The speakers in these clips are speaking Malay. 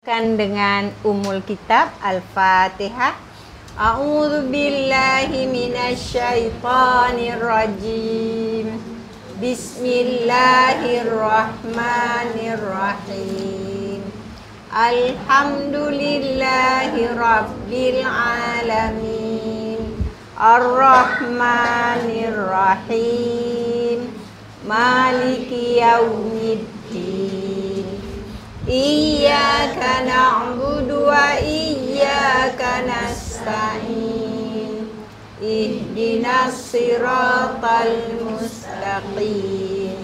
Kan dengan Ummul Kitab Al-Fatihah. A'udzu billahi minasyaitonir rajim. Bismillahirrahmanirrahim. Alhamdulillahi rabbil alamin. Ar-Rahmanir Rahim. Maliki yaumiddin. Iyyaka na'budu wa iyyaka nasta'in. Ihdinas siratal mustaqim.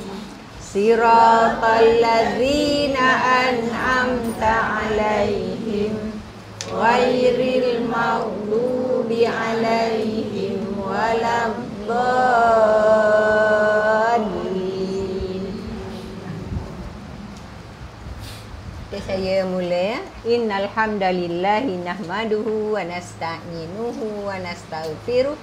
Siratal ladzina an'amta 'alaihim ghairil maghdubi 'alaihim waladdallin. Saya mula ya. Innal hamdalillahi nahmaduhu wa nasta'inuhu wa nastaghfiruh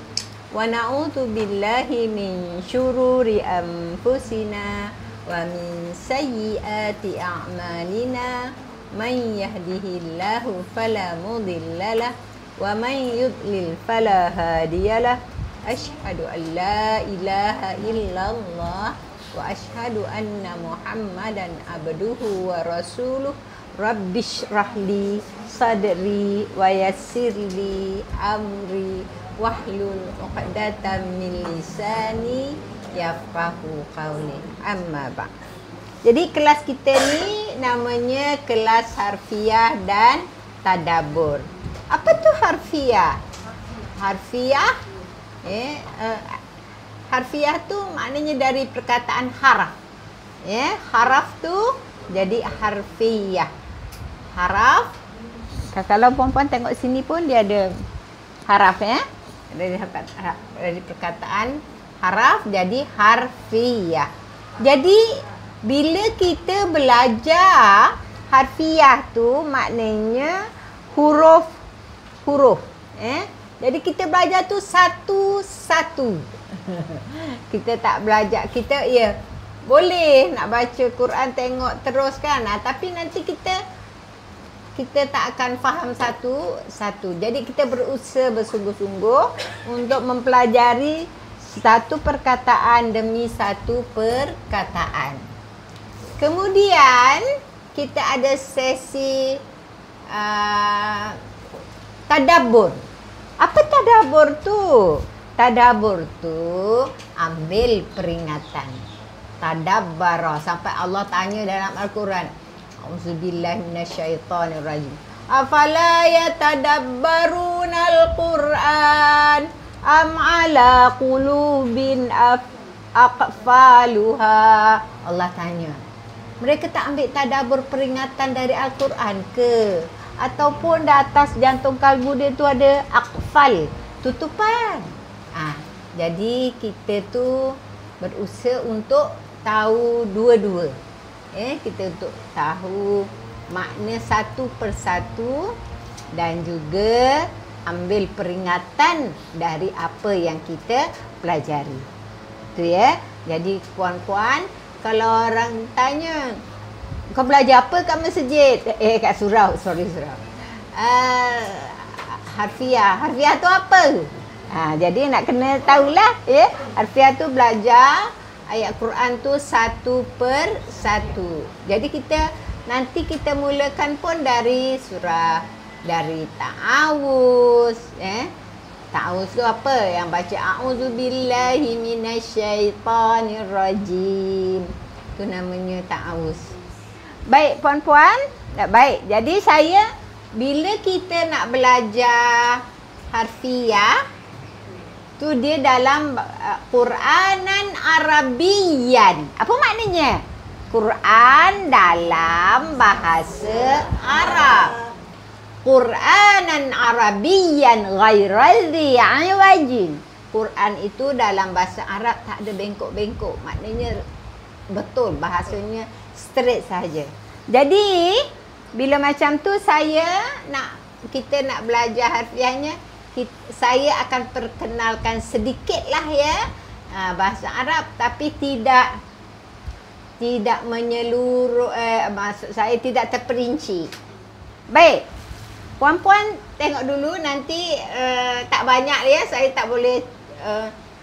wa na'udzu billahi min syururi anfusina wa min sayyiati a'malina. Man yahdihillahu fala mudhillalah wa man yudlil fala hadiyalah. Asyhadu an la ilaha illallah wa asyhadu anna Muhammadan abduhu wa rasuluh. Rabbishrahli sadri wa yassirli amri wahlul 'uqdatam min lisani yafqahu qawli. Amma ba'd. Jadi kelas kita ni namanya kelas harfiah dan tadabbur. Apa tu harfiah? Harfiah harfiah tu maknanya dari perkataan haraf. Haraf tu jadi harfiah. Haraf, kalau perempuan tengok sini pun dia ada haraf dari perkataan haraf jadi harfiah. Jadi bila kita belajar harfiah tu maknanya huruf. Jadi kita belajar tu satu-satu. Kita tak belajar, kita boleh nak baca Quran tengok terus kan, tapi nanti kita tak akan faham satu-satu. Jadi kita berusaha bersungguh-sungguh untuk mempelajari satu perkataan demi satu perkataan. Kemudian kita ada sesi tadabbur. Apa tadabbur tu? Tadabbur tu ambil peringatan. Tadabbara, sampai Allah tanya dalam Al-Quran, A'udzubillahi minasyaitonir rajim. Afala yatadabbarunal Qur'an am ala qulubin aqfaluha. Allah tanya, mereka tak ambil tadabbur peringatan dari Al-Quran ke? Ataupun di atas jantung kalbu dia tu ada aqfal, tutupan. Jadi kita tu berusaha untuk tahu dua-dua. Kita untuk tahu makna satu persatu dan juga ambil peringatan dari apa yang kita pelajari. Tu ya. Jadi puan-puan, kalau orang tanya, kau belajar apa kat masjid? Kat surau. Surau. Harfiah tu apa? Jadi nak kena tahulah ya. Harfiah tu belajar ayat Quran tu satu per satu. Jadi nanti kita mulakan pun dari surah, dari ta'awuz. Ta'awuz tu apa? Yang baca a'udzubillahi minasyaitonir rajim. Tu namanya ta'awuz. Baik puan-puan, baik. Jadi bila kita nak belajar harfiah tu dia dalam Quranan Arabian. Apa maknanya? Quran dalam bahasa Arab. Quranan Arabian ghairal dhi iwajin. Quran itu dalam bahasa Arab tak ada bengkok-bengkok. Maknanya betul, bahasanya straight saja. Jadi bila macam tu kita nak belajar harfiahnya, saya akan perkenalkan sedikitlah bahasa Arab, tapi tidak tidak menyeluruh, maksud saya tidak terperinci. Baik. Puan-puan tengok dulu nanti tak banyak ya, saya tak boleh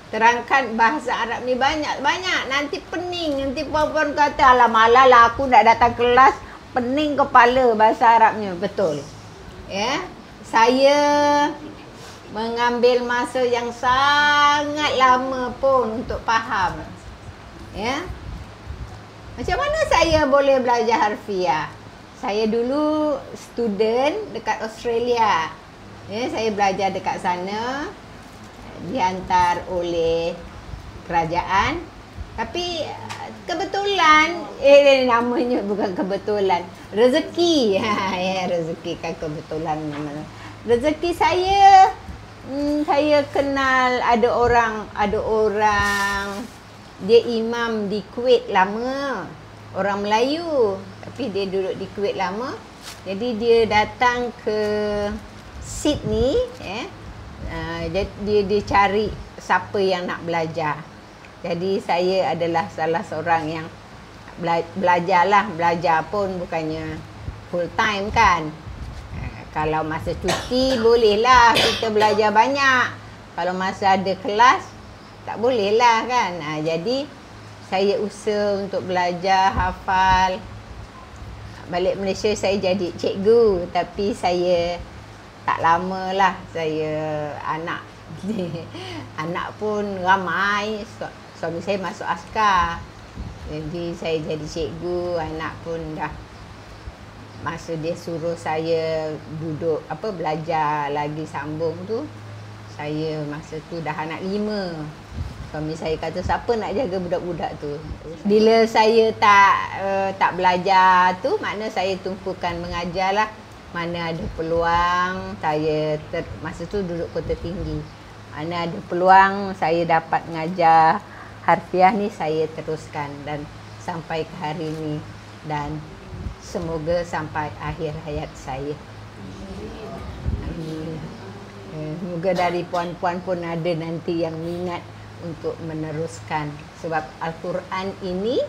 terangkan bahasa Arab ni banyak. Nanti pening, nanti puan-puan kata alah malah lah aku nak datang kelas pening kepala bahasa Arabnya. Betul. Ya. Saya mengambil masa yang sangat lama pun untuk faham. Ya. Macam mana saya boleh belajar harfiah? Saya dulu student dekat Australia. Ya, saya belajar dekat sana, dihantar oleh kerajaan. Tapi kebetulan, namanya bukan kebetulan, rezeki. Ya, rezeki kan kebetulan. Rezeki saya kenal ada orang dia imam di Kuwait lama, orang Melayu. Tapi dia duduk di Kuwait lama. Jadi dia datang ke Sydney, dia cari siapa yang nak belajar. Jadi saya adalah salah seorang yang belajar pun bukannya full time kan. Kalau masa cuti bolehlah kita belajar banyak. Kalau masa ada kelas tak bolehlah kan. Jadi saya usaha untuk belajar hafal. Balik Malaysia saya jadi cikgu, tapi saya tak lama lah. Saya anak pun ramai. Suami saya masuk askar. Jadi saya jadi cikgu, anak pun dah, masa dia suruh saya duduk belajar lagi sambung tu, saya masa tu dah anak 5. Suami saya kata siapa nak jaga budak-budak tu. Bila saya tak belajar tu, makna saya tumpukan mengajar lah. Mana ada peluang, saya masa tu duduk Kota Tinggi. Mana ada peluang saya dapat mengajar harfiah ni, saya teruskan dan sampai ke hari ni. Dan semoga sampai akhir hayat saya. Semoga dari puan-puan pun ada nanti yang minat untuk meneruskan, sebab Al-Quran ini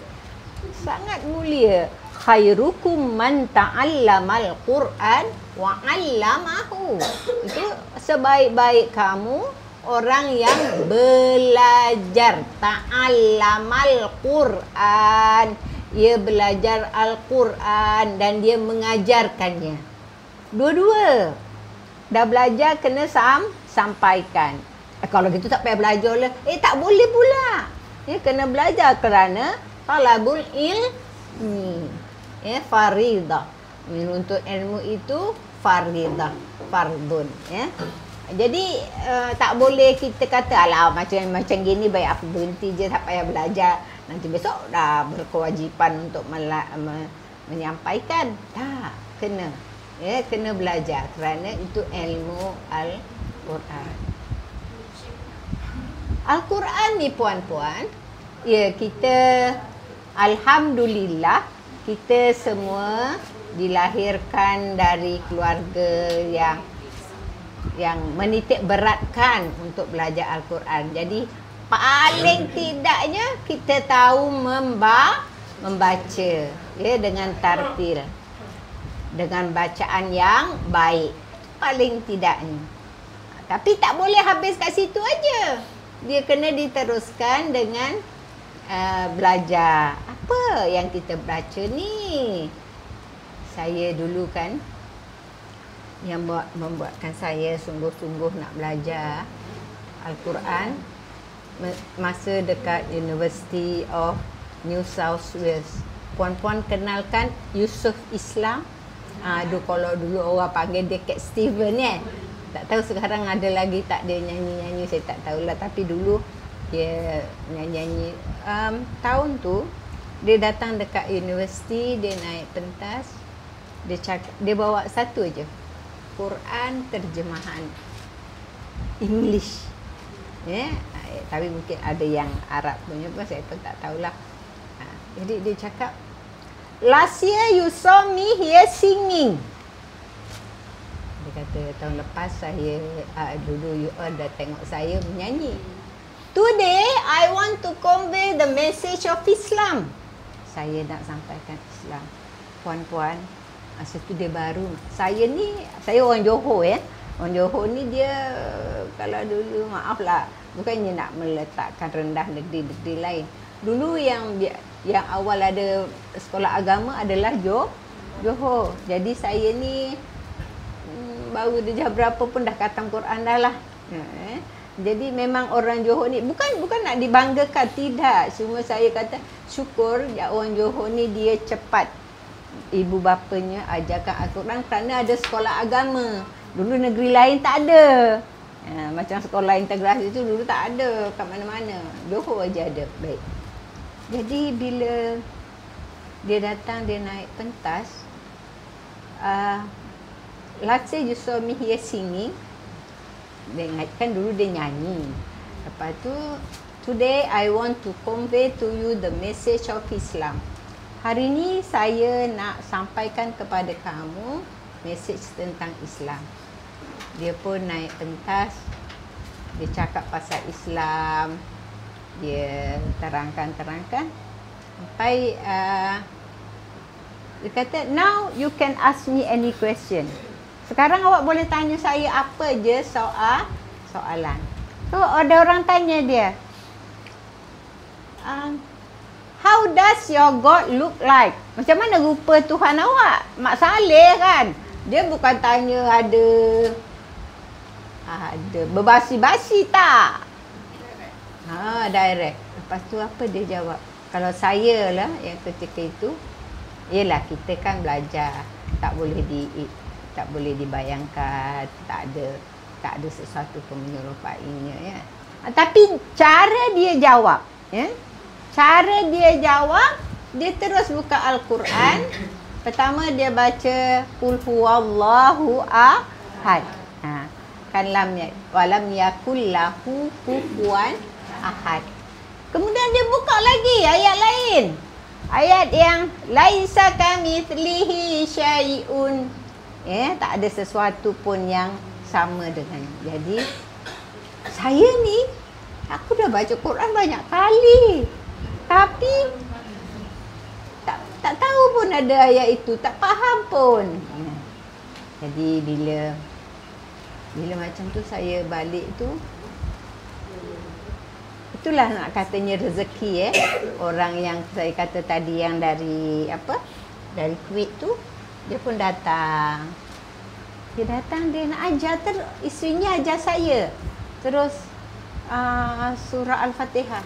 sangat mulia. Khairukum man ta'allamal Quran wa 'allamahu. Itu sebaik-baik kamu orang yang belajar ta'allamal Quran. Ia belajar Al-Quran dan dia mengajarkannya. Dua-dua. Dah belajar kena sampaikan. Kalau gitu tak payah belajar lah. Tak boleh pula. Kena belajar kerana talabul ilmi. Faridah. Menuntut ilmu itu faridah. Fardun. Jadi tak boleh kita kata alah macam gini baik aku berhenti je, tak payah belajar. Nanti besok dah berkewajipan untuk menyampaikan. Tak, kena. Kena belajar kerana itu ilmu Al-Quran. Al-Quran ni puan-puan, kita alhamdulillah kita semua dilahirkan dari keluarga yang menitik beratkan untuk belajar Al-Quran. Jadi paling tidaknya kita tahu membaca dengan tartil, dengan bacaan yang baik, paling tidaknya. Tapi tak boleh habis kat situ aja. Dia kena diteruskan dengan belajar. Apa yang kita baca ni? Saya dulu kan, yang membuatkan saya sungguh-sungguh nak belajar Al-Quran, masa dekat University of New South Wales. Puan-puan kenalkan Yusuf Islam? Kalau dulu orang panggil dia Cat Steven Tak tahu sekarang ada lagi tak dia nyanyi-nyanyi, saya tak tahulah. Tapi dulu dia nyanyi-nyanyi. Tahun tu dia datang dekat universiti, dia naik pentas, dia bawa satu aja, Quran terjemahan English. Tapi mungkin ada yang Arab punya pun, saya pun tak tahulah. Jadi dia cakap, last year you saw me here singing. Dia kata tahun lepas saya dulu you all dah tengok saya menyanyi. Today I want to convey the message of Islam. Saya nak sampaikan Islam. Puan-puan, Masa tu dia baru. Saya orang Johor ya. Orang Johor ni dia kalau dulu maaflah, bukannya nak meletakkan rendah negeri-negeri lain. Dulu yang awal ada sekolah agama adalah Johor. Jadi saya ni baru darjah berapa pun dah khatam Quran dah lah. Jadi memang orang Johor ni bukan nak dibanggakan, tidak. Cuma saya kata syukur orang Johor ni dia cepat ibu bapanya ajarkan Al-Quran kerana ada sekolah agama. Dulu negeri lain tak ada. Macam sekolah integrasi tu dulu tak ada kat mana-mana. Johor aja ada. Baik. Jadi bila dia datang, dia naik pentas, let's say you saw me here singing. Dia ingatkan dulu dia nyanyi. Lepas tu, today I want to convey to you the message of Islam. Hari ni saya nak sampaikan kepada kamu message tentang Islam. Dia pun naik pentas, dia cakap pasal Islam, dia terangkan. Sampai dia kata, now you can ask me any question. Sekarang awak boleh tanya saya apa je soalan. So ada orang tanya dia, how does your God look like? Macam mana rupa Tuhan awak? Mak Saleh kan? Dia bukan tanya ada berbasi-basi tak? Direct. Lepas tu apa dia jawab? Kalau saya lah yang ketika itu, yelah kita kan belajar, tak boleh dibayangkan, tak ada sesuatu pun menyerupainya ya. Tapi cara dia jawab, ya. Cara dia jawab, dia terus buka Al-Quran. Pertama dia baca Qul huwallahu ahad. Kan walam yakul lahu kufuwan ahad. Kemudian dia buka lagi ayat lain. Ayat yang laisa kamitslihi syai'un. Tak ada sesuatu pun yang sama dengan. Jadi saya ni aku dah baca Quran banyak kali. Tapi tak tahu pun ada ayat itu, tak faham pun. Jadi bila macam tu saya balik tu, itulah nak katanya rezeki orang yang saya kata tadi yang dari dari Kuwait tu, dia pun datang. Dia nak ajar, isterinya ajar saya. Terus surah Al-Fatihah.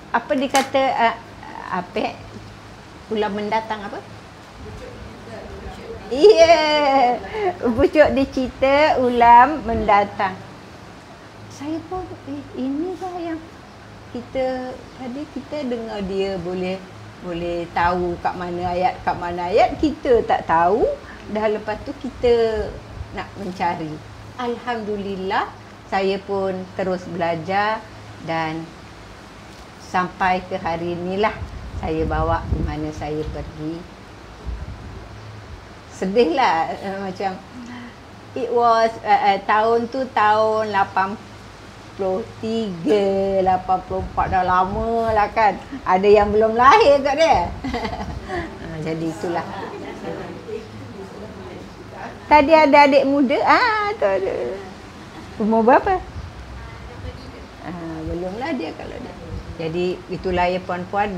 Apa dikata bulan mendatang apa? Iya. Pucuk dia cerita ulam mendatang. Saya pun inilah yang kita dengar dia boleh tahu kat mana ayat kita tak tahu. Dah lepas tu kita nak mencari. Alhamdulillah saya pun terus belajar dan sampai ke hari inilah saya bawa di mana saya pergi. Sedihlah macam it was tahun tu tahun 83, 84 dah lama lah kan. Ada yang belum lahir kat dia. Jadi itulah. Tadi ada adik muda. Tu ada. Umur berapa? Belumlah dia kalau dia. Jadi itulah ya puan-puan,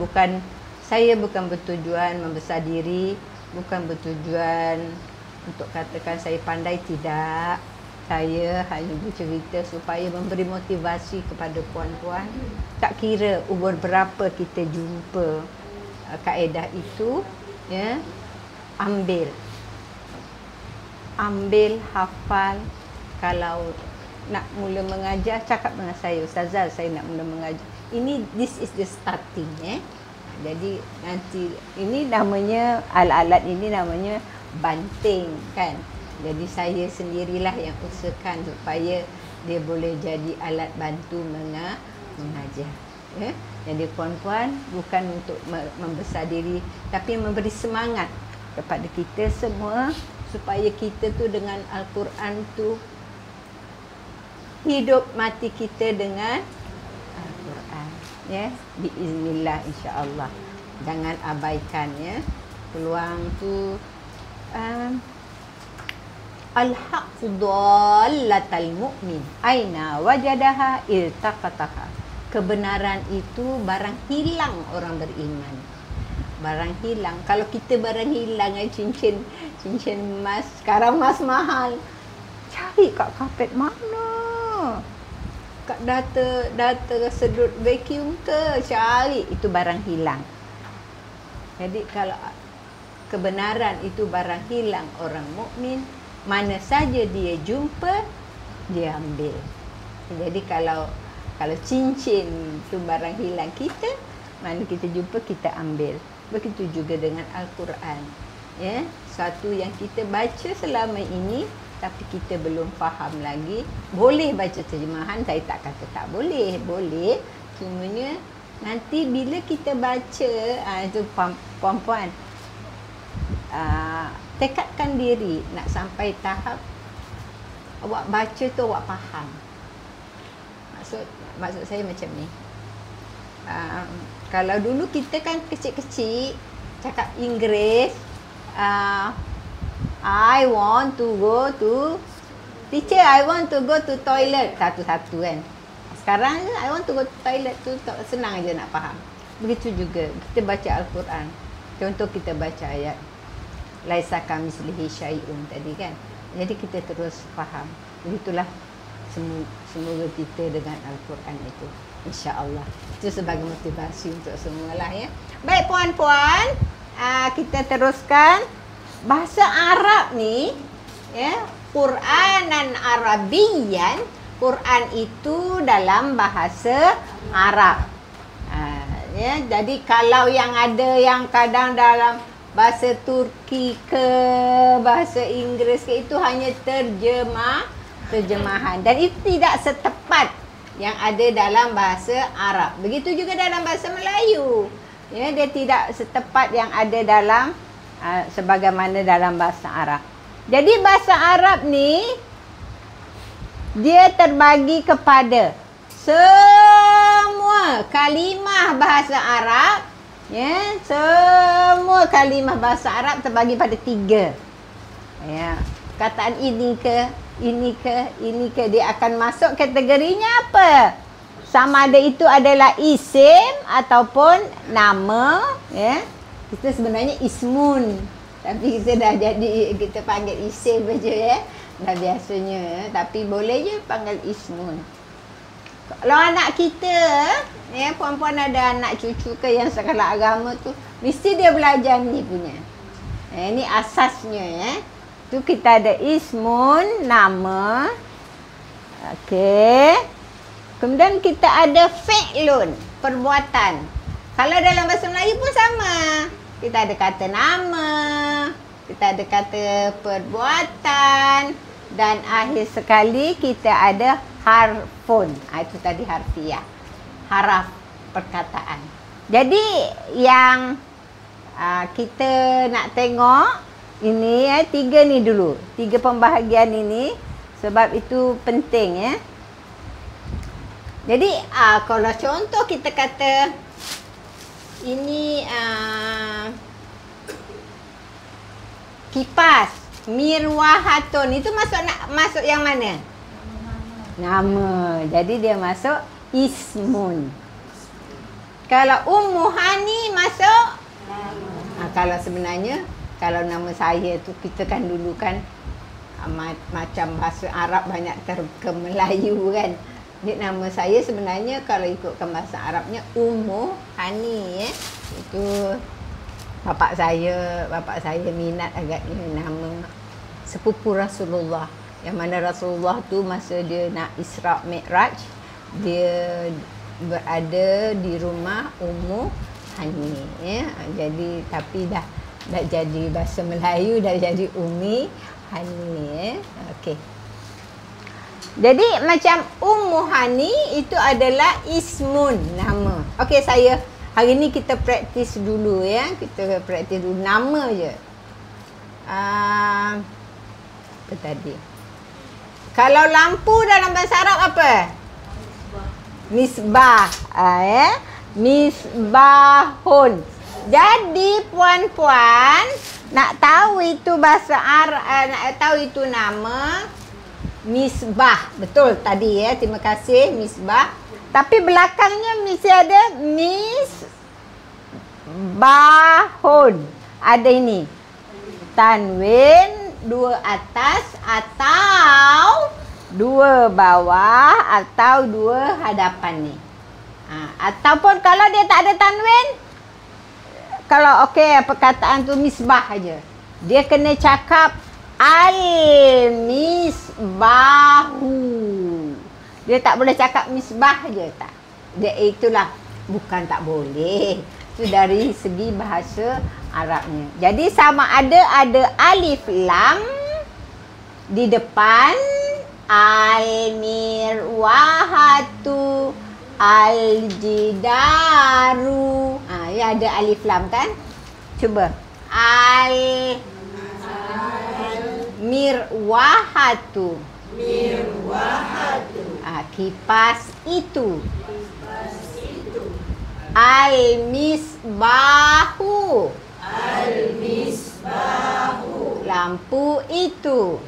saya bukan bertujuan membesar diri, bukan bertujuan untuk katakan saya pandai, tidak. Saya hanya bercerita supaya memberi motivasi kepada puan-puan. Tak kira umur berapa kita jumpa kaedah itu, ya. Ambil, hafal. Kalau nak mula mengajar, cakap dengan saya, Ustazah, saya nak mula mengajar. This is the starting, Jadi nanti ini namanya alat-alat ini namanya banting kan. Jadi saya sendirilah yang usahakan supaya dia boleh jadi alat bantu mengajar. Jadi puan-puan bukan untuk membesar diri, tapi memberi semangat kepada kita semua supaya kita tu dengan Al-Quran tu hidup mati kita dengan Al-Quran. Biiznillah, insya-Allah. Jangan abaikan, Peluang tu al-haqqu dhallatal mu'min aina wajadaha iltaqataha. Kebenaran itu barang hilang orang beriman. Barang hilang. Kalau kita barang hilang, cincin emas, sekarang emas mahal. Cari kat kapet mana? Kat data sedut vacuum ke? Cari, itu barang hilang. Jadi kalau kebenaran itu barang hilang orang mukmin, mana saja dia jumpa, dia ambil. Jadi kalau cincin tu barang hilang kita, mana kita jumpa kita ambil. Begitu juga dengan Al-Quran. Ya, satu yang kita baca selama ini tapi kita belum faham lagi. Boleh baca terjemahan, saya tak kata tak boleh. Boleh. Cumanya nanti bila kita baca, itu puan-puan, tekadkan diri nak sampai tahap awak baca tu awak faham. Maksud saya macam ni. Kalau dulu kita kan kecil-kecil cakap Inggeris, I want to go to teacher, I want to go to toilet, satu-satu kan. Sekarang I want to go to toilet tu senang aja nak faham. Begitu juga kita baca Al-Quran. Contoh kita baca ayat laisa kamitslihi syai'un tadi kan. Jadi kita terus faham. Begitulah semoga kita dengan Al-Quran itu, insya-Allah. Itu sebagai motivasi untuk semualah ya. Baik puan-puan, kita teruskan bahasa Arab ni ya, Quranan Arabiyan. Quran itu dalam bahasa Arab. Ya, jadi kalau yang ada yang kadang dalam bahasa Turki ke bahasa Inggeris ke, itu hanya terjemahan dan itu tidak setepat yang ada dalam bahasa Arab. Begitu juga dalam bahasa Melayu. Ya, dia tidak setepat yang ada dalam sebagaimana dalam bahasa Arab. Jadi bahasa Arab ni dia terbagi kepada semua kalimah bahasa Arab. Ya, semua kalimah bahasa Arab terbagi pada 3. Ya, kataan ini ke dia akan masuk kategorinya apa? Sama ada itu adalah isim ataupun nama, ya. Kita sebenarnya ismun, tapi kita dah jadi kita panggil isim saja ya. Dah biasanya, tapi boleh je panggil ismun. Kalau anak kita, ya, puan-puan ada anak cucu ke yang sekolah agama tu, mesti dia belajar ni punya. Ini asasnya ya. Tu kita ada ismun, nama. Okey. Kemudian kita ada fi'lun, perbuatan. Kalau dalam bahasa Melayu pun sama. Kita ada kata nama, kita ada kata perbuatan, dan akhir sekali kita ada harfun. Itu tadi harfiah. Haraf perkataan. Jadi yang kita nak tengok ini 3 ni dulu. 3 pembahagian ini. Sebab itu penting ya. Jadi kalau contoh kita kata ini kipas, mirwahatun, itu masuk yang mana? Nama. Jadi dia masuk ismun. Kalau Ummu Hani masuk nama. Kalau sebenarnya kalau nama saya tu, kita kan dulu kan macam bahasa Arab banyak ke Melayu kan. Jadi nama saya sebenarnya kalau ikutkan bahasa Arabnya Ummu Hani ya. Itu bapak saya minat agaknya nama sepupu Rasulullah. Yang mana Rasulullah tu masa dia nak Isra Mi'raj, dia berada di rumah Ummu Hani ya. Jadi tapi dah jadi bahasa Melayu, dah jadi Ummi Hani ya. Okey. Jadi macam Ummu Hani itu adalah ismun, nama. Okey, saya hari ni kita praktis dulu ya. Kita praktis dulu nama je. Apa tadi? Kalau lampu dalam bahasa Arab apa? Misbah. Ya. Misbahun. Jadi puan-puan nak tahu itu bahasa Arab, nak tahu itu nama misbah. Betul tadi ya. Terima kasih misbah. Tapi belakangnya mesti ada misbahun. Ada ini. Tanwin dua atas atau dua bawah atau dua hadapan ni. Ataupun kalau dia tak ada tanwin, kalau okey perkataan tu misbah aja. Dia kena cakap al-misbahu. Dia tak boleh cakap misbah aja tak. Dia itulah bukan tak boleh. Itu dari segi bahasa Arabnya. Jadi sama ada alif lam di depan, al-mirwahatu, al-jidaru. Ya ada alif lam kan? Cuba. Al-mirwahatu. Kipas itu. Al-misbahu. Lampu itu.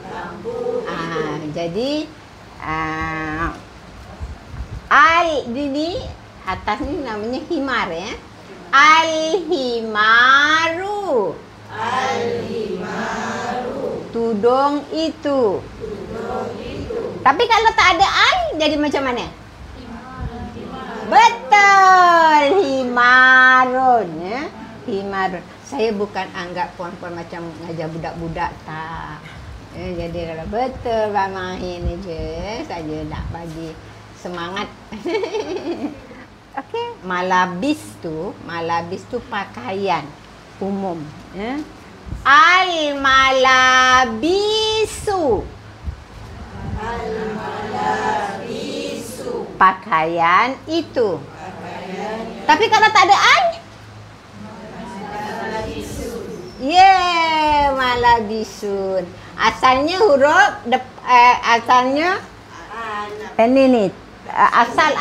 Jadi al ini atas ni namanya himar ya. Al-himaru. Tudung itu. Tapi kalau tak ada al jadi macam mana? Betul, himarun ya. Himarun. Saya bukan anggap puan-puan macam ngajar budak-budak tak. Jadi kalau betul main je, saya nak bagi semangat. Okey, malabis tu pakaian umum ya. Al-malabisu. Pakaian itu. Tapi kalau tak ada al? Malabisun. Asalnya huruf asalnya ini asal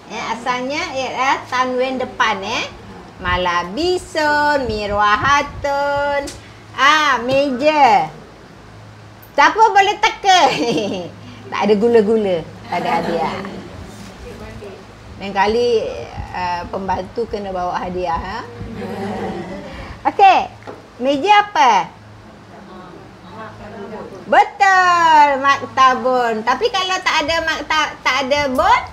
ya, asalnya ialah tanwin depan malabisun, mirwahatun. Meja. Siapa boleh teka? Tak ada gula-gula, tak ada hadiah. Lain kali pembantu kena bawa hadiah. Okey, meja apa? Betul, maktabun. Tapi kalau tak ada tak ada bot?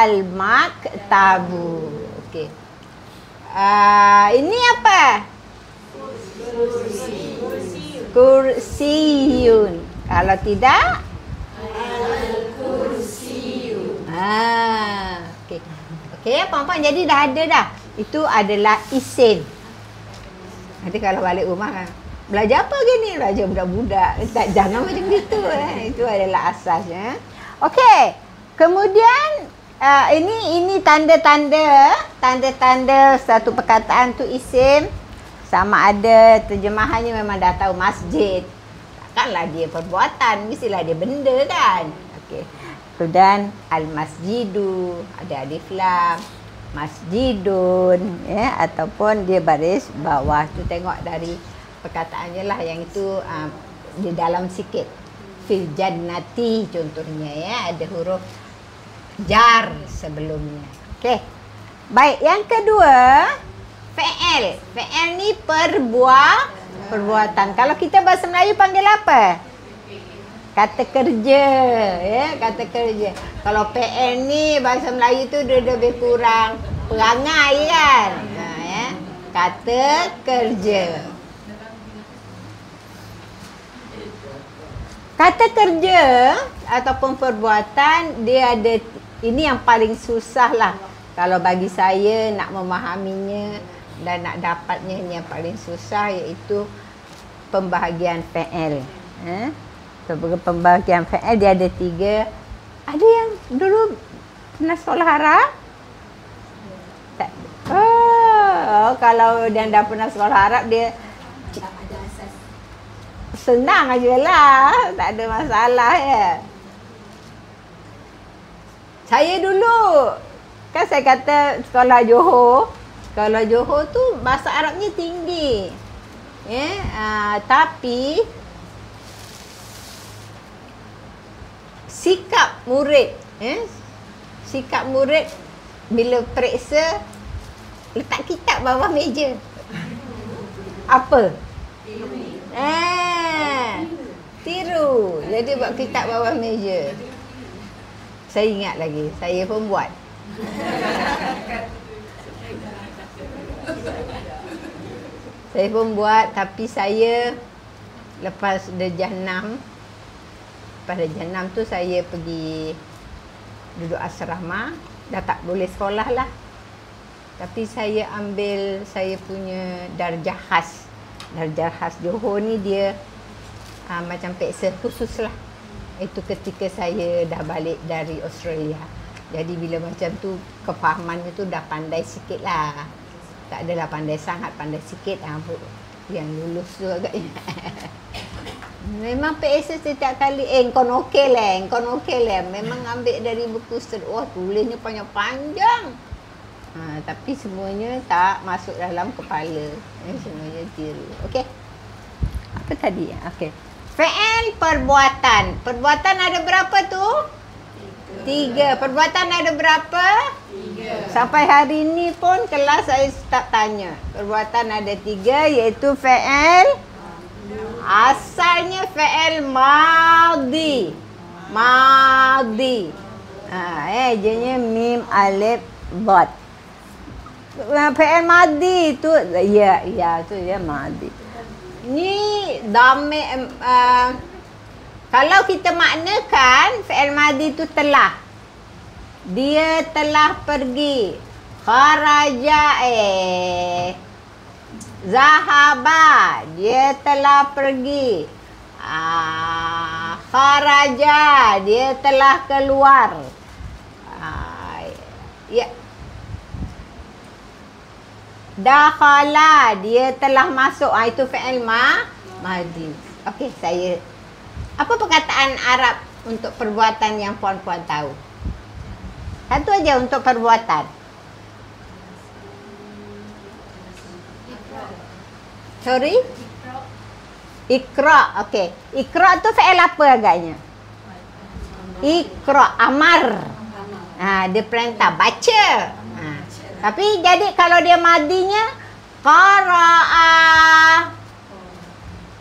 Al-maktabu. Okey. Ini apa? Kursiyun. Kalau tidak? Al-kursiyun. Okey. Okey, puan-puan, jadi dah ada dah. Itu adalah isim. Nanti kalau balik rumah kan, belajar apa gini? Belajar budak-budak. Tak, jangan macam gitu. Itu adalah asasnya. Okey. Kemudian ini tanda-tanda satu perkataan tu isim. Sama ada terjemahannya memang dah tahu masjid. Takkanlah dia perbuatan, mestilah dia benda kan. Okey. Kemudian al-masjidu, ada alif lam, masjidun ya, ataupun dia baris bawah. Tu tengok dari perkataannya lah, yang itu di dalam sikit. Fil jannati contohnya ya, ada huruf jar sebelumnya. Okey. Baik, yang kedua fi'il. Fi'il ni perbuatan. Kalau kita bahasa Melayu panggil apa? Kata kerja ya, kata kerja. Kalau fi'il ni bahasa Melayu tu dia lebih kurang perangai kan. Ya. Kata kerja. Kata kerja ataupun perbuatan, dia ada, ini yang paling susah lah. Kalau bagi saya nak memahaminya dan nak dapatnya, yang paling susah iaitu pembahagian fi'il. Pembahagian fi'il dia ada 3. Ada yang dulu pernah sekolah Arab? Tak. Kalau dia dah pernah sekolah Arab, dia senang aja lah, tak ada masalah ya. Saya dulu Kan saya kata sekolah Johor. Sekolah Johor tu bahasa Arabnya tinggi. Tapi sikap murid, sikap murid bila periksa letak kitab bawah meja. Apa? Tiru. Jadi buat kitab bawah meja. Saya ingat lagi, saya pun buat. Saya pun buat, tapi saya lepas darjah 6, lepas darjah 6 tu saya pergi duduk asrama, dah tak boleh sekolah lah. Tapi saya ambil saya punya darjah khas. Darjah khas Johor ni dia macam peksa khusus lah. Itu ketika saya dah balik dari Australia. Jadi bila macam tu kefahamannya tu dah pandai sikit lah. Tak adalah pandai sangat, pandai sikit lah. Yang lulus tu agaknya. Memang PSS setiap kali, kau okey lah, kau okey lah. Memang ambil dari buku wah tulisnya panjang-panjang. Tapi semuanya tak masuk dalam kepala. Semuanya tiru. Okey. Apa tadi? Okey. Fi'il perbuatan. Perbuatan ada berapa tu? 3. Perbuatan ada berapa? 3. Sampai hari ni pun kelas saya tak tanya. Perbuatan ada 3 iaitu fi'il. Asalnya fi'il madhi. Madhi. Jadinya mim alif dad. Fi'il madhi tu ya tu ya madhi. Ni dhamir kalau kita maknakan fi'il madhi tu telah. Dia telah pergi. Kharaja zahaba, dia telah pergi. Kharaja, dia telah keluar. Ya. Dakhala, dia telah masuk. Itu fi'il madhi. Okey, saya. Apa perkataan Arab untuk perbuatan yang puan-puan tahu? Satu aja untuk perbuatan. Sorry? Iqra. Okey. Iqra tu fi'il apa agaknya? Iqra, amar. Dia perintah baca. Tapi jadi kalau dia madinya qara'a.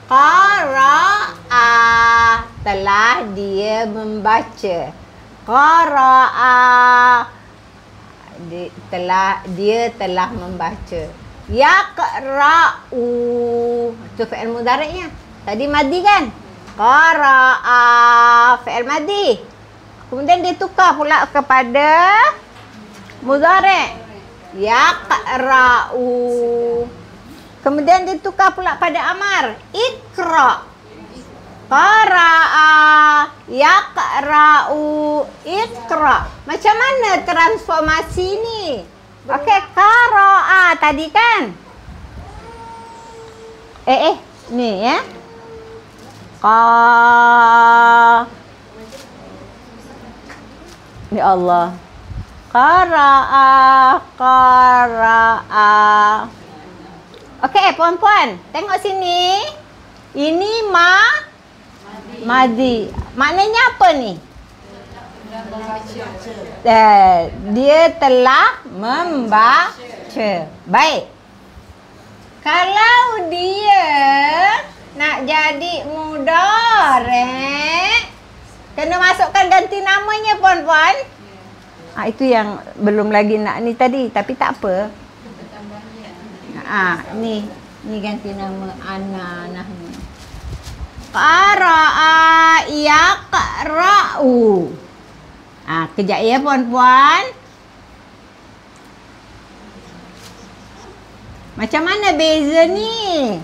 Qara'a, telah dia membaca. Qara'a, dia telah membaca. Yaqra'u, itu fi'il mudhari'nya. Tadi madi kan? Qara'a, fi'il madi. Kemudian dia tukar pula kepada mudhari'. Yaqra'u. Kemudian ditukar pula pada amar. Iqra. Qara'a. Yaqra'u. Iqra. Macam mana transformasi ni? Okey, qara'a tadi kan? Ni ya. Ya Allah. Qara'a. Okey, puan-puan, tengok sini. Ini madi. Maknanya apa ni? Dia telah membaca. Baik. Kalau dia nak jadi mudhari', kena masukkan ganti namanya, puan-puan. Itu yang belum lagi nak ni tadi, tapi tak apa. Ni ganti nama ana nahnu. Qara'a yaqra'u. Kejap ya puan-puan. Macam mana beza ni?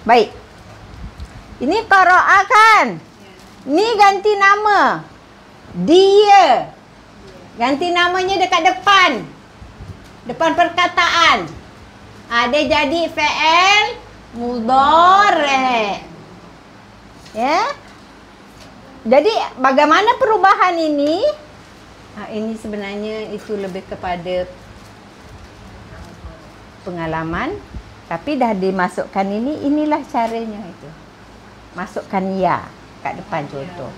Baik. Ini qara'a kan? Ni ganti nama. Dia. Ganti namanya dekat depan. Depan perkataan. Dia jadi fi'il mudhari'. Ya. Jadi bagaimana perubahan ini? Ini sebenarnya itu lebih kepada pengalaman, tapi dah dimasukkan inilah caranya itu. Masukkan ya kat depan contoh.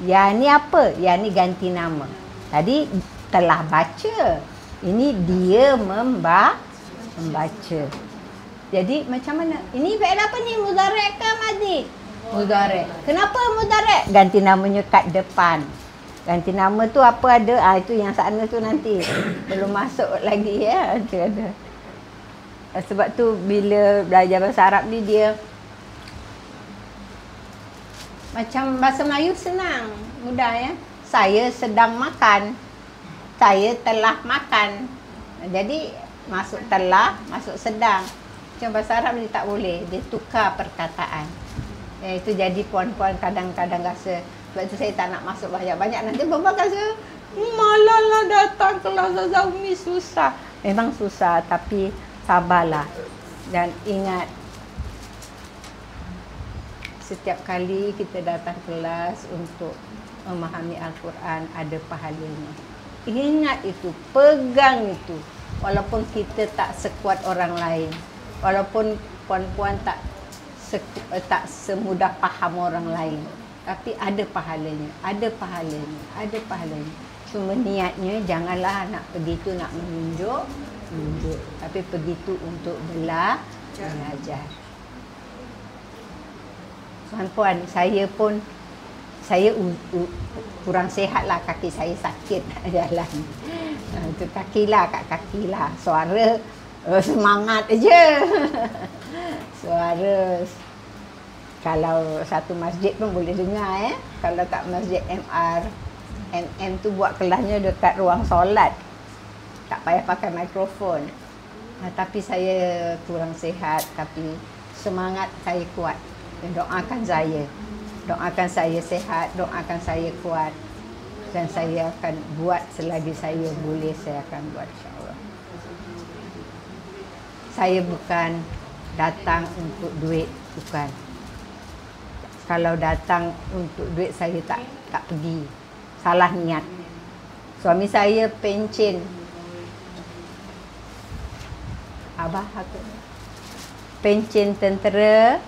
Ya ni apa? Ya ni ganti nama. Tadi telah baca. Ini dia membaca. Jadi macam mana? Ini fi'il apa ni? Mudhari' ke madhi? Mudhari'. Kenapa mudhari'? Ganti namanya kat depan. Ganti nama tu apa ada? Itu yang sana tu nanti. Belum masuk lagi ya. Itu ada. Sebab tu bila belajar bahasa Arab ni dia macam bahasa Melayu senang, mudah ya. Saya sedang makan. Saya telah makan. Jadi masuk telah, masuk sedang. Macam bahasa Arab ni tak boleh. Dia tukar perkataan. Itu jadi puan-puan kadang-kadang rasa. Sebab tu saya tak nak masuk banyak-banyak. Nanti perempuan rasa, malah lah datang kelas Umi susah. Memang susah tapi sabarlah. Dan ingat, setiap kali kita datang kelas untuk memahami Al-Quran ada pahalanya. Ingat itu, pegang itu. Walaupun kita tak sekuat orang lain. Walaupun puan-puan tak semudah faham orang lain. Tapi ada pahalanya, ada pahalanya, ada pahalanya. Cuma niatnya janganlah nak pergi tu nak menunjuk. Tapi pergi tu untuk belajar. Puan-puan, saya kurang sihat lah, kaki saya sakit jalan. Itu kakilah, kat kakilah. Suara semangat je. Suara kalau satu masjid pun boleh dengar Kalau kat masjid MM tu buat kelasnya dekat ruang solat. Tak payah pakai mikrofon. Tapi saya kurang sihat, tapi semangat saya kuat. Dan doakan saya. Doakan saya sihat, doakan saya kuat. Dan saya akan buat selagi saya boleh, saya akan buat insya-Allah. Saya bukan datang untuk duit, bukan. Kalau datang untuk duit saya tak pergi. Salah niat. Suami saya pencen. Abah aku. Pencen tentera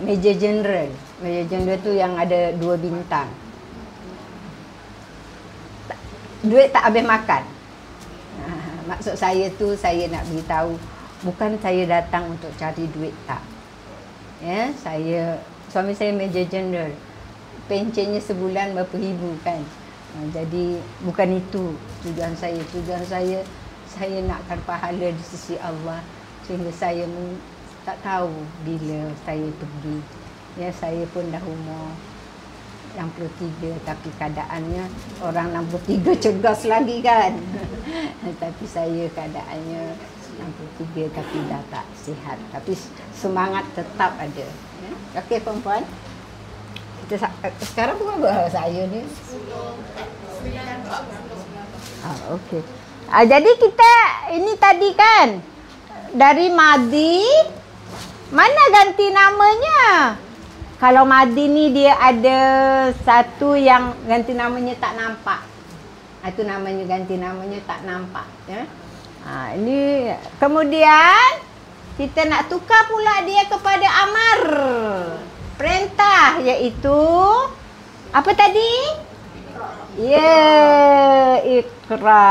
Major General. Major General tu yang ada 2 bintang. Duit tak habis makan. Maksud saya tu saya nak beritahu, bukan saya datang untuk cari duit, tak. Ya, suami saya Major General. Pencennya sebulan berapa ribu kan. Jadi bukan itu tujuan saya. Tujuan saya nakkan pahala di sisi Allah. Sehingga saya tak tahu bila saya pergi. Ya, saya pun dah umur 63, tapi keadaannya orang 63 cergas lagi kan. Tapi saya keadaannya 63 tapi dah tak sihat. Tapi semangat tetap ada. Ya? Okey perempuan. Kita sekarang pun apa saya ni? Okey. Jadi kita ini tadi kan dari Madi. Mana ganti namanya? Kalau Madi ni dia ada satu yang ganti namanya tak nampak. Itu namanya ganti namanya tak nampak. Ya? Ini kemudian kita nak tukar pula dia kepada amar. Perintah iaitu apa tadi? Ya, Iqra.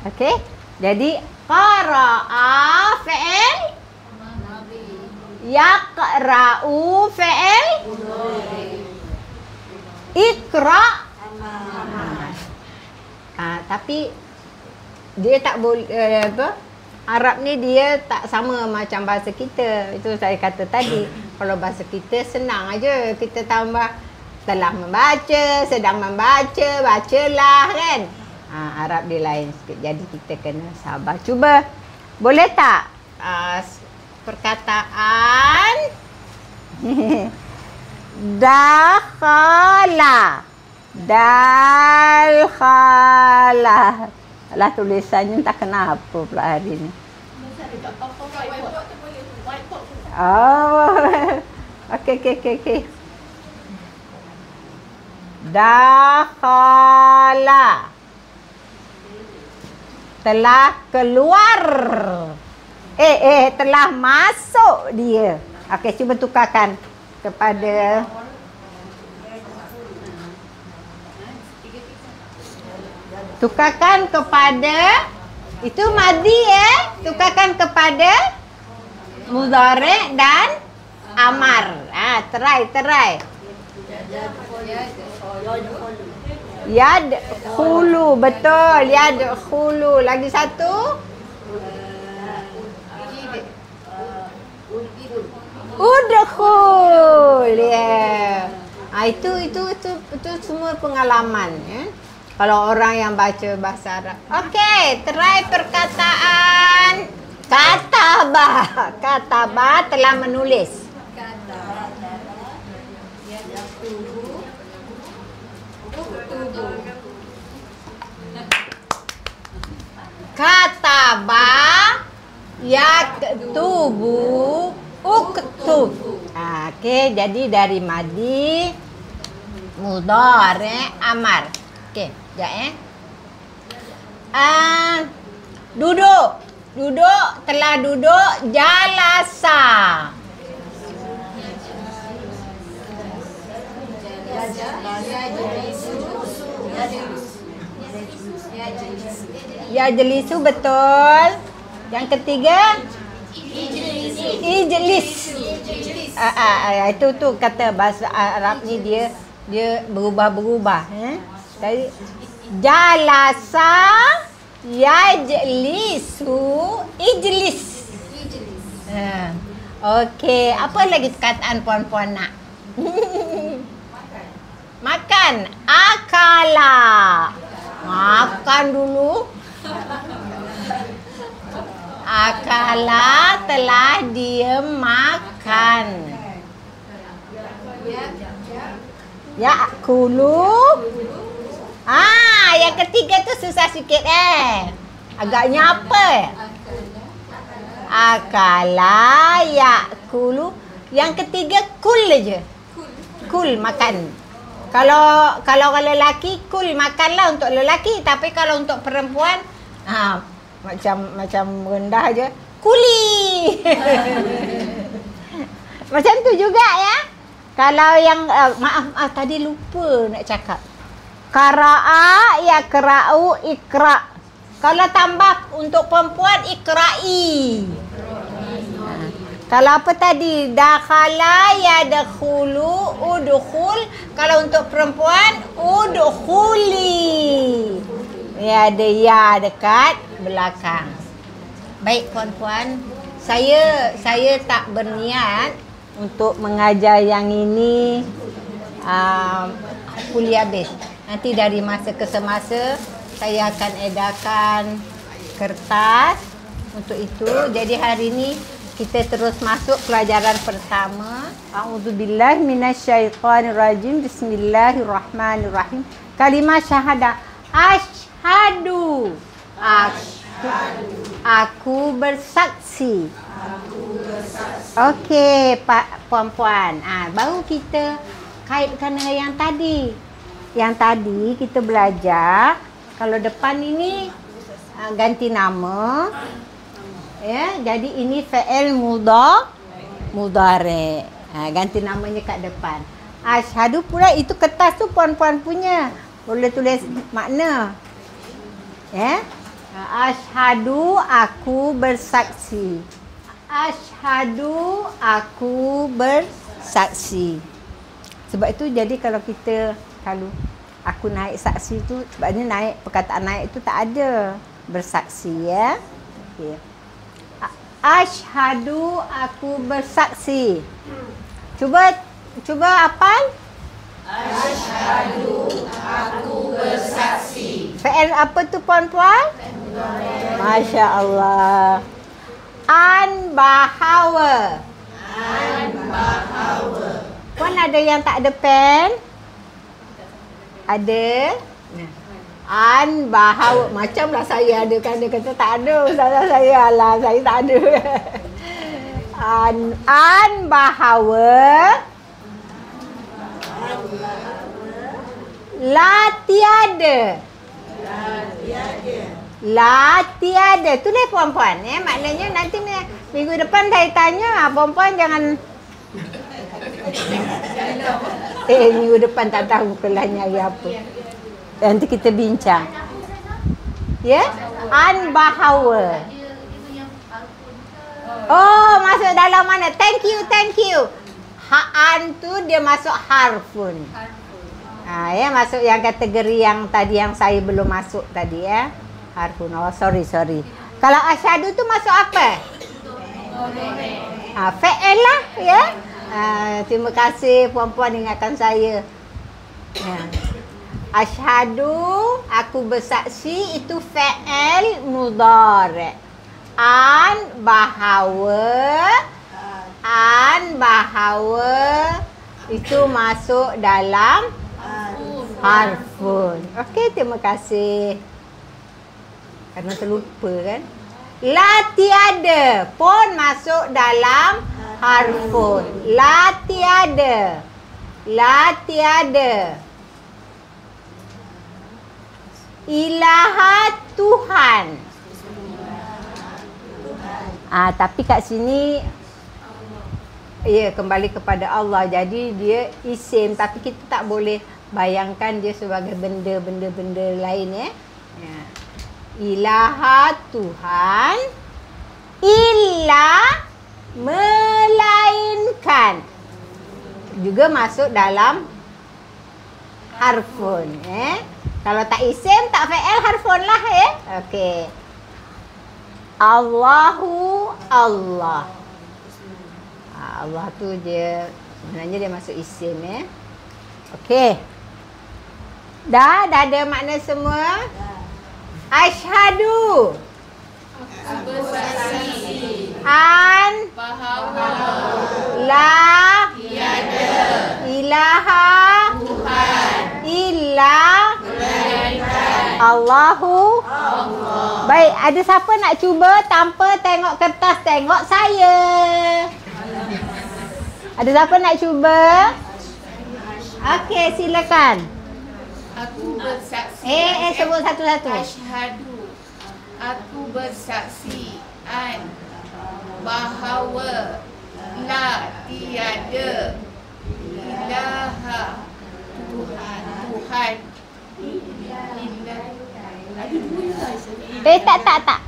Okey. Jadi qara'a fi'il yaqra'u fi'il Iqra. Tapi dia tak boleh Arab ni dia tak sama macam bahasa kita. Itu saya kata tadi. Kalau bahasa kita senang aja. Kita tambah telah membaca, sedang membaca, bacalah kan. Arab dia lain sikit. Jadi kita kena sabar. Cuba. Boleh tak? Perkataan dakhala. Dakhala. Alah tulisannya tak kenapa pula hari ni. Okey. Dakhala. Telah keluar. Telah masuk dia. Okey, cuba tukarkan kepada itu madhi tukarkan kepada mudhari' dan amar. Try. Yadkhulu, betul. Yadkhulu. Lagi satu. Udkhul. Itu semua pengalaman kalau orang yang baca bahasa Arab. Okey, try perkataan katabah telah menulis. Kataba yaktubu uktub. Okey, jadi dari madhi, mudhari', amar. Okey, sekejap duduk, telah duduk, jalasa. Yajlisu, betul. Yang ketiga ijlis. Itu kata bahasa Arab ni dia berubah-berubah. Jadi jalasa, yajlisu, ijlis. Okey, apa lagi perkataan puan-puan nak? Makan. Akala. Makan dulu. Akala, telah dia makan. Ya'kulu. Yang ketiga tu susah sikit agaknya apa? Akala, ya'kulu. Yang ketiga kul je. Kul, makan. Kalau lelaki, kul makanlah untuk lelaki. Tapi kalau untuk perempuan, macam rendah je. Kuli. Macam tu juga ya. Kalau yang maaf tadi lupa nak cakap. Qara'a, yaqra'u, iqra'. Kalau tambah untuk perempuan, iqra'i. Kalau apa tadi? Dakhala, yadkhulu, udkhul. Kalau untuk perempuan, udkhuli. Ada ya dekat belakang. Baik puan-puan, saya tak berniat untuk mengajar yang ini kuliah habis. Nanti dari masa ke semasa saya akan edarkan kertas untuk itu. Jadi hari ini kita terus masuk pelajaran pertama. A'udzubillahi minasyaitonirrajim. Bismillahirrahmanirrahim. Kalimah syahadah. Asyhadu. Aku bersaksi. Okey, Pak puan-puan. Baru kita kaitkan dengan yang tadi. Yang tadi kita belajar kalau depan ini ganti nama. Ya, jadi ini fi'il mudhari'. Ganti namanya kat depan. Asyhadu pula itu kertas tu puan-puan punya. Boleh tulis makna. Ya. Asyhadu, aku bersaksi. Asyhadu, aku bersaksi. Sebab itu jadi kalau aku naik saksi tu, sebabnya perkataan naik tu tak ada bersaksi ya. Okey. Asyhadu, aku bersaksi. Cuba hafal. Asyhadu, aku bersaksi. Fi'il apa tu puan-puan? Masya Allah. Bahawa. Puan ada yang tak ada pen? Ada? Bahawa. Macamlah saya ada kan dia kata tak ada. Ustazah saya, saya tak ada. An bahawa la tiada. La tiada. Tulis puan-puan. Maknanya nanti minggu depan saya tanya, puan-puan jangan minggu depan tak tahu kelahnya hari apa. Nanti kita bincang. Ya? An bahawa. Oh, masuk dalam mana? Thank you. An tu dia masuk harfun. Ya, masuk yang kategori yang tadi yang saya belum masuk tadi ya. Harfun. Oh, sorry. Kalau asyhadu tu masuk apa? Fa'il lah ya. Terima kasih puan-puan ingatkan saya. Ya. Asyhadu, aku bersaksi, itu fa'il mudhari'. An bahawa itu masuk dalam harfun. Okey, terima kasih. Karena terlupa kan. La tiada pun masuk dalam harfun. La tiada. Ilaha Tuhan. Tapi kat sini kembali kepada Allah. Jadi dia isim, tapi kita tak boleh bayangkan dia sebagai benda lain ya. Ilaha Tuhan, illa melainkan, juga masuk dalam harfun. Kalau tak isim, tak fa'il, harfun lah ya. Okey. Allahu Allah. Allah tu dia sebenarnya dia masuk isim ya. Okey. Dah ada makna semua? Asyhadu. An bahawa la tiada ilaha Tuhan illa Allahu Allah. Baik, ada siapa nak cuba tanpa tengok kertas, tengok saya? Ada siapa nak cuba? Okey, silakan. Aku bersaksi. Sebut satu-satu. Asyhadu. Aku bersaksi an bahawa la tiada ilaha Tuhan tak.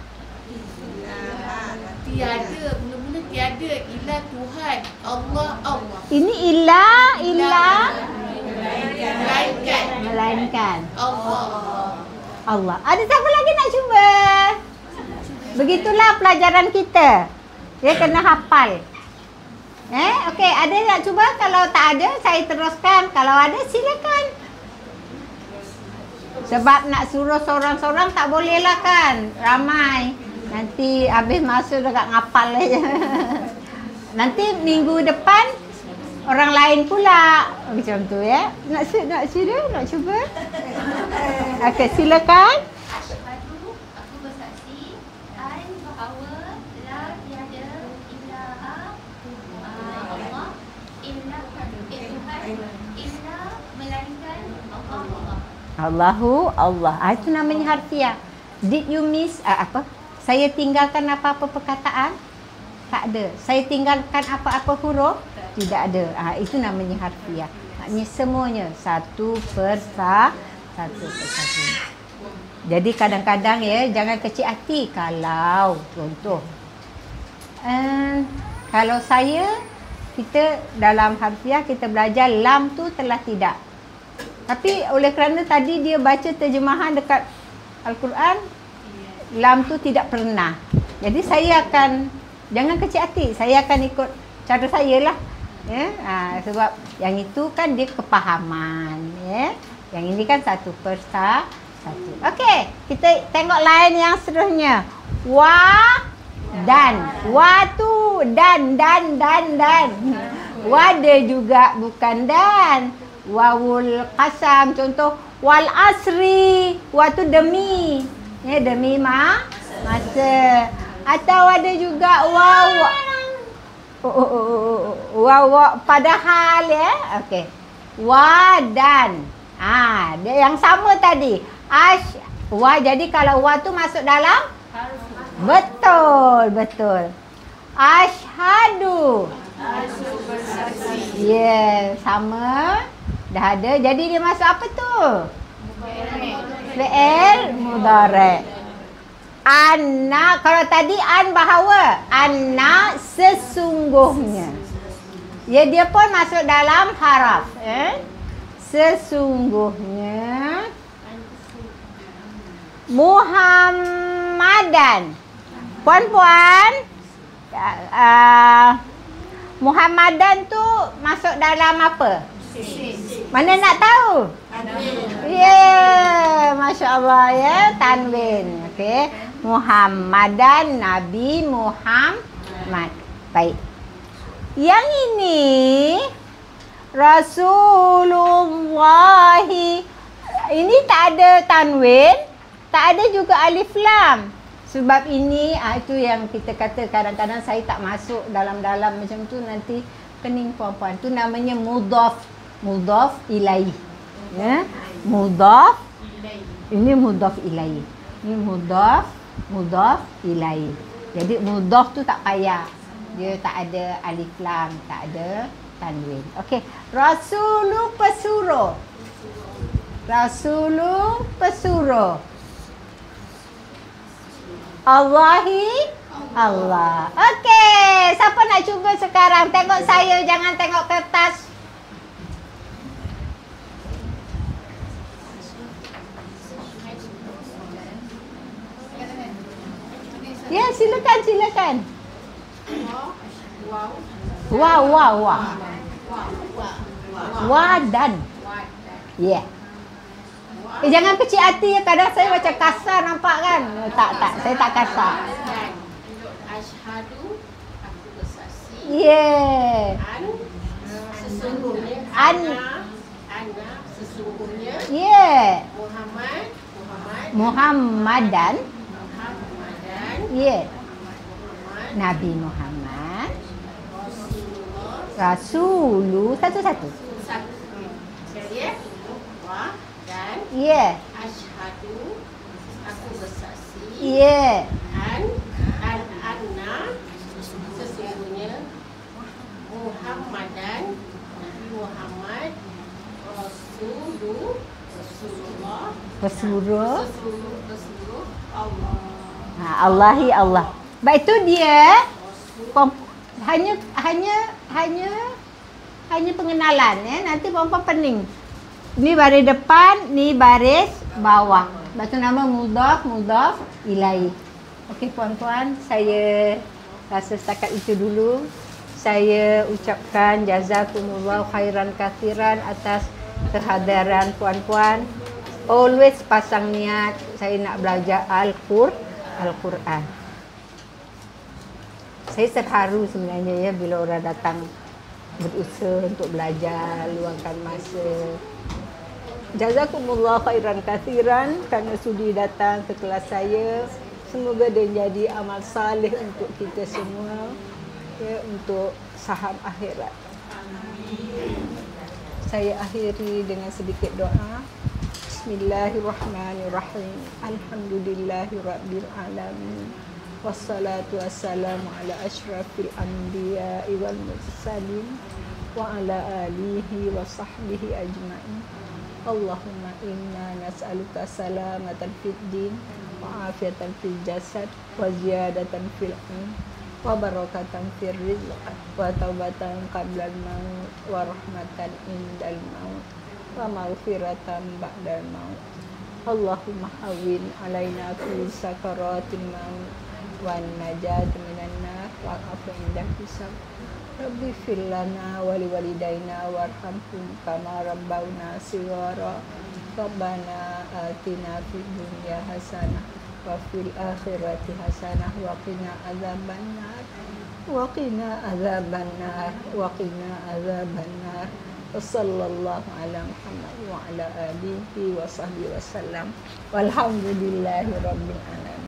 Tiada, mula-mula tiada ilah Tuhan Allah. Ini melainkan Allah. Ada siapa lagi nak cuba? Begitulah pelajaran kita. Dia kena hafal. Okey, ada nak cuba? Kalau tak ada, saya teruskan. Kalau ada, silakan. Sebab nak suruh seorang-seorang tak boleh lah kan. Ramai. Nanti habis masuk dekat ngapal aja. Nanti minggu depan orang lain pula. Macam tu ya. Nak cuba? Okey, silakan. Aku bersaksi an bahawa la tiada ilaha Allah illa melainkan Allah. Allah. Itu namanya harfiah. Did you miss apa? Saya tinggalkan apa-apa perkataan? Tak ada. Saya tinggalkan apa-apa huruf? Tidak ada. Itu namanya harfiah. Maknanya semuanya satu persatu. Jadi kadang-kadang ya, jangan kecil hati kalau contoh. Kalau kita dalam harfiah kita belajar lam tu telah tidak. Tapi oleh kerana tadi dia baca terjemahan dekat Al-Quran, lam tu tidak pernah. Jadi saya akan, jangan kecil hati, saya akan ikut cara saya lah. Sebab yang itu kan dia kepahaman. Yang ini kan satu persatu. Okey, kita tengok lain yang seterusnya. Dan. Wa tu dan. Wada juga bukan dan. Wawul qasam, contoh wal asri, wa tu demi. Demi masa. Atau ada juga Padahal ya. Okey. Wadan. Dia yang sama tadi. Jadi kalau wa tu masuk dalam betul. Asyhadu. Sama. Dah ada. Jadi dia masuk apa tu? Fi'il mudhari'. Anna, kalau tadi bahawa anna sesungguhnya. Ya, dia pun masuk dalam haraf. Sesungguhnya Muhammadan. Puan-puan, Muhammadan tu masuk dalam apa? Mana nak tahu? Masya Allah ya, tanwin. Okey. Muhammadan, Nabi Muhammad. Baik. Yang ini Rasulullahi. Ini tak ada tanwin, tak ada juga alif lam. Sebab ini itu yang kita kata kadang-kadang saya tak masuk dalam-dalam macam tu, nanti pening puan-puan. Tu namanya mudhaf ilaih. Ya, mudhaf. Ini mudhaf ilaih. Ini mudhaf ilaih. Jadi mudhaf tu tak payah. Dia tak ada alif lam, tak ada tanwin. Okey, Rasulu pesuruh. Allahi Allah. Okey, siapa nak cuba sekarang? Tengok saya, jangan tengok kertas. Ya, silakan. Wow. Wadan. Ya. Jangan kecil hati ya. Kadang saya macam kasar nampak kan? Tak. Saya tak kasar. Asyhadu, aku bersaksi. Ya. Sesungguhnya. Ana, sesungguhnya. Ya. Muhammadan. Ya. Nabi Muhammad. Rasulu. Satu-satu. Ya. Dan. Ya. Asyhadu, aku bersaksi. Ya. Anna, sesungguhnya. Muhammadan, Nabi Muhammad. Rasulullah. Pesuruh. Allah. Allahi Allah. Baik, itu dia hanya pengenalan ya. Nanti puan-puan pening. Ni baris depan, ni baris bawah. Lepas tu nama mudhaf ilaih. Okey puan-puan, saya rasa setakat itu dulu. Saya ucapkan jazakumullah khairan kathiran atas kehadiran puan-puan. Always pasang niat saya nak belajar Al-Quran. Saya terharu sebenarnya ya bila orang datang berusaha untuk belajar, luangkan masa. Jazakumullah khairan kathiran kerana sudi datang ke kelas saya. Semoga dia jadi amal salih untuk kita semua ya, untuk saham akhirat. Saya akhiri dengan sedikit doa. Bismillahirrahmanirrahim. Alhamdulillahirabbil alamin. Wassalatu wassalamu ala asyrafil anbiya'i wal mursalin wa ala alihi wa sahbihi ajma'in. Allahumma inna nas'aluka salamatan fid din wa afiatan fil jasad wa ziyadatan fil ilm wa barakatan fil rizq wa taubatan qabla al-maut wa rahmatan indal maut wa maghfiratan ba'dal maut. Allahumma hawwin alaina fi sakaratil maut wa najat minan nar wa afu inda hisab. Rabbi fir lana wa liwalidayna warhamhum kama rabbawna shighara. Rabbana atina fid dunya hasanah wa fil akhirati hasanah wa qina adzabannar wa qina adzabannar wa qina adzabannar. Wassallallahu ala Muhammad wa ala alihi wa sahbihi wasallam. Walhamdulillahi rabbil alamin.